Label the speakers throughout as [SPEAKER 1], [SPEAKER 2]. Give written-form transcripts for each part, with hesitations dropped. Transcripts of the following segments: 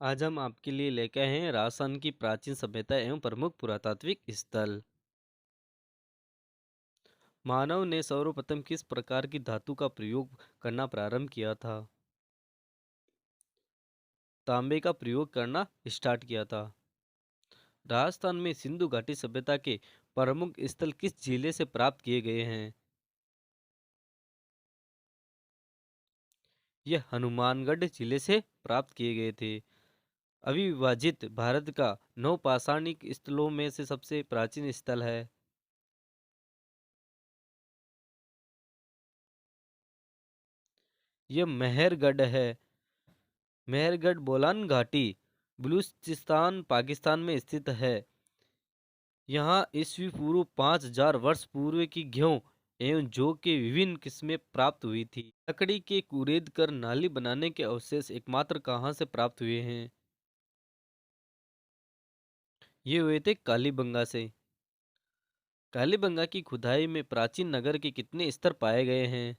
[SPEAKER 1] आज हम आपके लिए लेके आए हैं राजस्थान की प्राचीन सभ्यता एवं प्रमुख पुरातात्विक स्थल। मानव ने सर्वप्रथम किस प्रकार की धातु का प्रयोग करना प्रारंभ किया था? तांबे का प्रयोग करना स्टार्ट किया था। राजस्थान में सिंधु घाटी सभ्यता के प्रमुख स्थल किस जिले से प्राप्त किए गए हैं? यह हनुमानगढ़ जिले से प्राप्त किए गए थे। अविभाजित भारत का नौपाषाणिक स्थलों में से सबसे प्राचीन स्थल है। यह मेहरगढ़ है। मेहरगढ़ बोलान घाटी बलूचिस्तान पाकिस्तान में स्थित है। यहाँ ईस्वी पूर्व 5000 वर्ष पूर्व की गेहूं एवं जौ के विभिन्न किस्में प्राप्त हुई थी। लकड़ी के कुरेद कर नाली बनाने के अवशेष एकमात्र कहाँ से प्राप्त हुए हैं? ये हुए थे कालीबंगा से। कालीबंगा की खुदाई में प्राचीन नगर के कितने स्तर पाए गए हैं?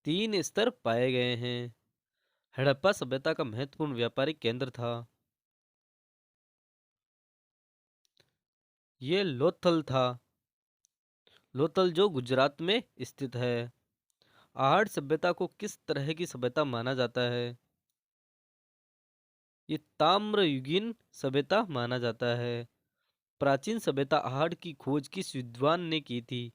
[SPEAKER 1] 3 स्तर पाए गए हैं। हड़प्पा सभ्यता का महत्वपूर्ण व्यापारिक केंद्र था। ये लोथल था। लोथल जो गुजरात में स्थित है। आहड़ सभ्यता को किस तरह की सभ्यता माना जाता है? ये ताम्रयुगीन सभ्यता माना जाता है। प्राचीन सभ्यता आहड़ की खोज किस विद्वान ने की थी?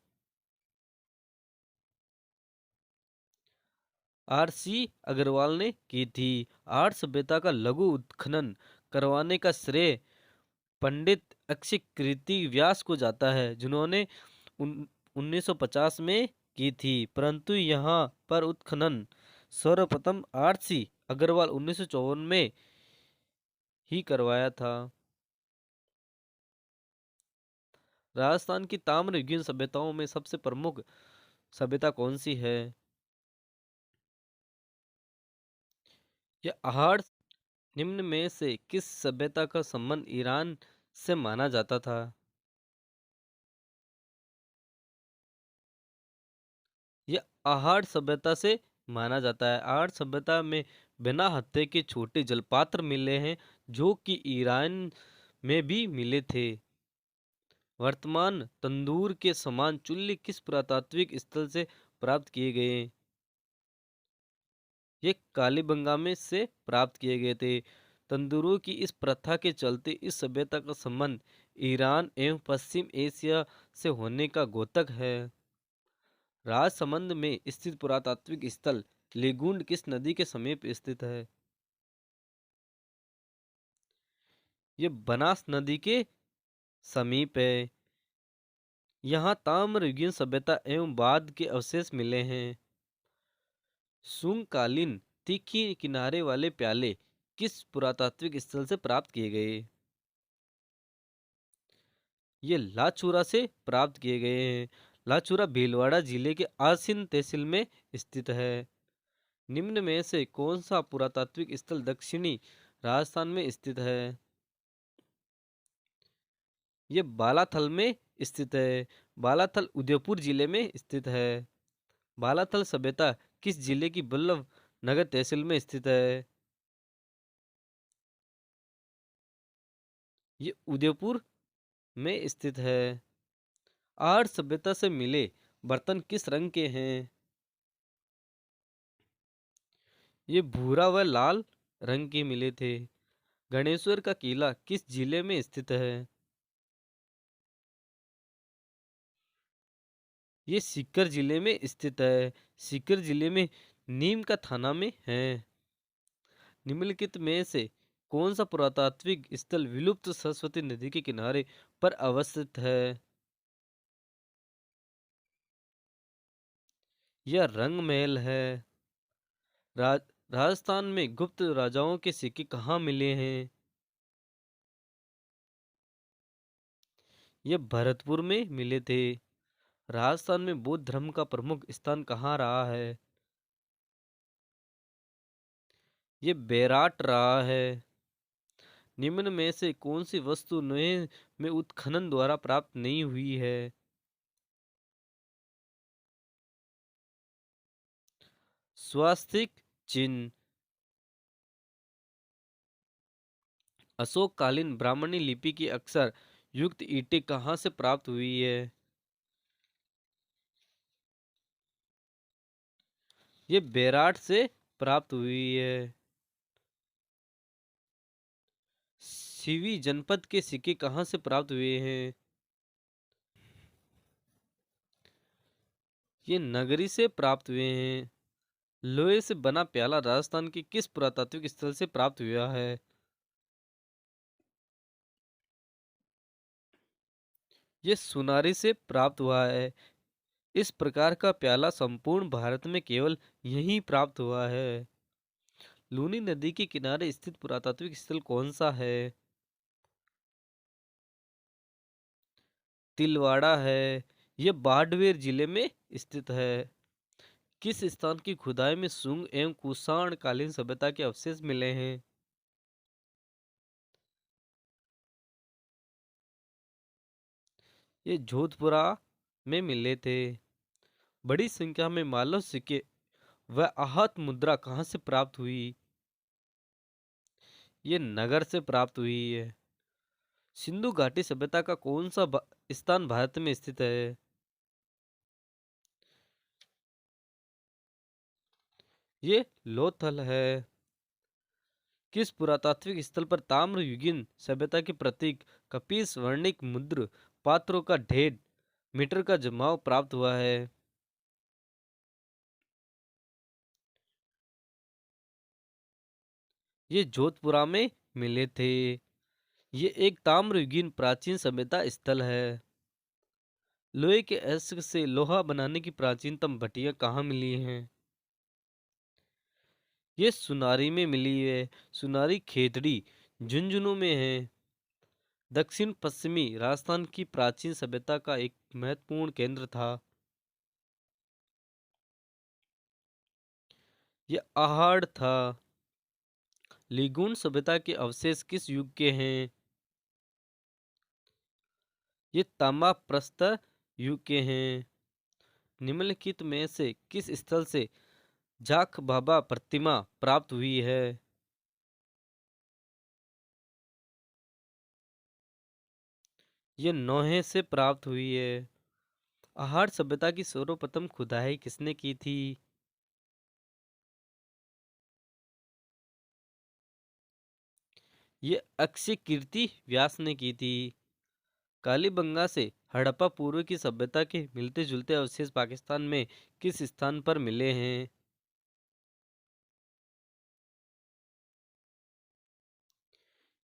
[SPEAKER 1] आर.सी. अग्रवाल ने की थी। आहड़ सभ्यता का लघु उत्खनन करवाने का श्रेय पंडित अक्षयकृति व्यास को जाता है, जिन्होंने 1950 में की थी, परंतु यहाँ पर उत्खनन सर्वप्रथम आर.सी. अग्रवाल 1954 में ही करवाया था। राजस्थान की ताम्रयुगीन सभ्यताओं में सबसे प्रमुख सभ्यता कौन सी है? यह आहड़। निम्न में से किस सभ्यता का संबंध ईरान से माना जाता था? यह आहड़ सभ्यता से माना जाता है। आहड़ सभ्यता में बिना हत्थे के छोटे जलपात्र मिले हैं, जो कि ईरान में भी मिले थे। वर्तमान तंदूर के समान चूल्हे किस पुरातात्विक स्थल से प्राप्त किए गए? ये कालीबंगा में से प्राप्त किए गए थे। तंदूरों की इस प्रथा के चलते इस सभ्यता का संबंध ईरान एवं पश्चिम एशिया से होने का द्योतक है। राजसमंद में स्थित पुरातात्विक स्थल लेगुंड किस नदी के समीप स्थित है? ये बनास नदी के समीप है। यहाँ ताम्रयुगीन सभ्यता एवं बाद के अवशेष मिले हैं। शुंगकालीन तीखी किनारे वाले प्याले किस पुरातात्विक स्थल से प्राप्त किए गए? ये लाचुरा से प्राप्त किए गए हैं। लाचुरा भीलवाड़ा जिले के आसीन तहसील में स्थित है। निम्न में से कौन सा पुरातात्विक स्थल दक्षिणी राजस्थान में स्थित है? ये बालाथल में स्थित है। बालाथल उदयपुर जिले में स्थित है। बालाथल सभ्यता किस जिले की बल्लभ नगर तहसील में स्थित है? ये उदयपुर में स्थित है। आर्य सभ्यता से मिले बर्तन किस रंग के हैं? ये भूरा व लाल रंग के मिले थे। गणेश्वर का किला किस जिले में स्थित है? ये सीकर जिले में स्थित है। सीकर जिले में नीम का थाना में है। निम्नलिखित में से कौन सा पुरातात्विक स्थल विलुप्त सरस्वती नदी के किनारे पर अवस्थित है? यह रंग महल है। राज राजस्थान में गुप्त राजाओं के सिक्के कहाँ मिले हैं? ये भरतपुर में मिले थे। राजस्थान में बौद्ध धर्म का प्रमुख स्थान कहाँ रहा है? ये बैराट रहा है। निम्न में से कौन सी वस्तु नए में उत्खनन द्वारा प्राप्त नहीं हुई है? स्वास्तिक चिन्ह। अशोककालीन ब्राह्मणी लिपि की अक्षर युक्त ईंटें कहाँ से प्राप्त हुई है? ये बेराट से प्राप्त हुई है। सिवी जनपद के सिक्के कहाँ से प्राप्त हुए हैं? ये नगरी से प्राप्त हुए हैं। लोहे से बना प्याला राजस्थान के किस पुरातात्विक स्थल से प्राप्त हुआ है? ये सुनारी से प्राप्त हुआ है। इस प्रकार का प्याला संपूर्ण भारत में केवल यहीं प्राप्त हुआ है। लूनी नदी के किनारे स्थित पुरातात्विक स्थल कौन सा है? तिलवाड़ा है। यह बाड़मेर जिले में स्थित है। किस स्थान की खुदाई में सुंग एवं कुषाण कालीन सभ्यता के अवशेष मिले हैं? ये जोधपुरा में मिले थे। बड़ी संख्या में मालव सिक्के व आहत मुद्रा कहाँ से प्राप्त हुई? ये नगर से प्राप्त हुई है। सिंधु घाटी सभ्यता का कौन सा स्थान भारत में स्थित है? ये लोथल है। किस पुरातात्विक स्थल पर ताम्र युगीन सभ्यता के प्रतीक कपीस वर्णिक मुद्र पात्रों का 1.5 मीटर का जमाव प्राप्त हुआ है? ये जोधपुरा में मिले थे। ये एक ताम्र युगीन प्राचीन सभ्यता स्थल है। लोहे के अयस्क से लोहा बनाने की प्राचीनतम भट्टियां कहाँ मिली हैं? ये सुनारी में मिली है। सुनारी खेतड़ी झुंझुनू में है। दक्षिण पश्चिमी राजस्थान की प्राचीन सभ्यता का एक महत्वपूर्ण केंद्र था। यह आहड़ था। लिगुन सभ्यता के अवशेष किस युग के हैं? ये तांबा प्रस्तर युग के हैं। निम्नलिखित में से किस स्थल से जाख बाबा प्रतिमा प्राप्त हुई है? ये नोहे से प्राप्त हुई है। आहड़ सभ्यता की सर्वप्रथम खुदाई किसने की थी? ये अक्षय कीर्ति व्यास ने की थी। कालीबंगा से हड़प्पा पूर्व की सभ्यता के मिलते जुलते अवशेष पाकिस्तान में किस स्थान पर मिले हैं?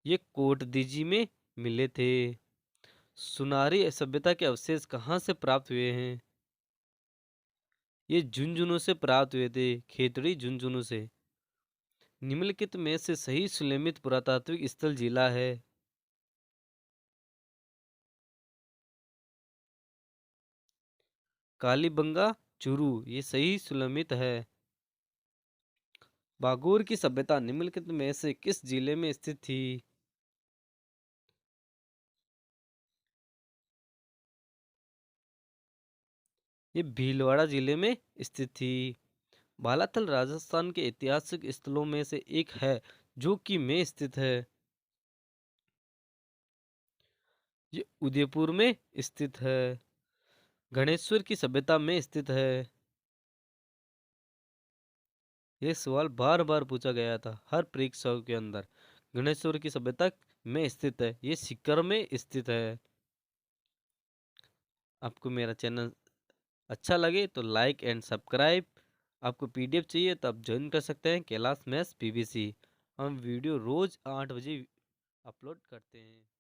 [SPEAKER 1] ये कोटदीजी में मिले थे। सुनारी सभ्यता के अवशेष कहाँ से प्राप्त हुए हैं? ये झुंझुनू से प्राप्त हुए थे। खेतड़ी झुंझुनू से। निम्नलिखित में से सही सुलेमित पुरातात्विक स्थल जिला है? कालीबंगा चूरू ये सही सुलेमित है। बागोर की सभ्यता निम्नलिखित में से किस जिले में स्थित थी? ये भीलवाड़ा जिले में स्थित थी। बालाथल राजस्थान के ऐतिहासिक स्थलों में से एक है जो कि में स्थित है। ये उदयपुर में स्थित है। गणेश्वर की सभ्यता में स्थित है। ये सवाल बार बार पूछा गया था हर परीक्षा के अंदर। गणेश्वर की सभ्यता में स्थित है। ये सीकर में स्थित है। आपको मेरा चैनल अच्छा लगे तो लाइक एंड सब्सक्राइब। आपको पीडीएफ चाहिए तो आप ज्वाइन कर सकते हैं कैलाश मैथ्स पीबीसी। हम वीडियो रोज 8 बजे अपलोड करते हैं।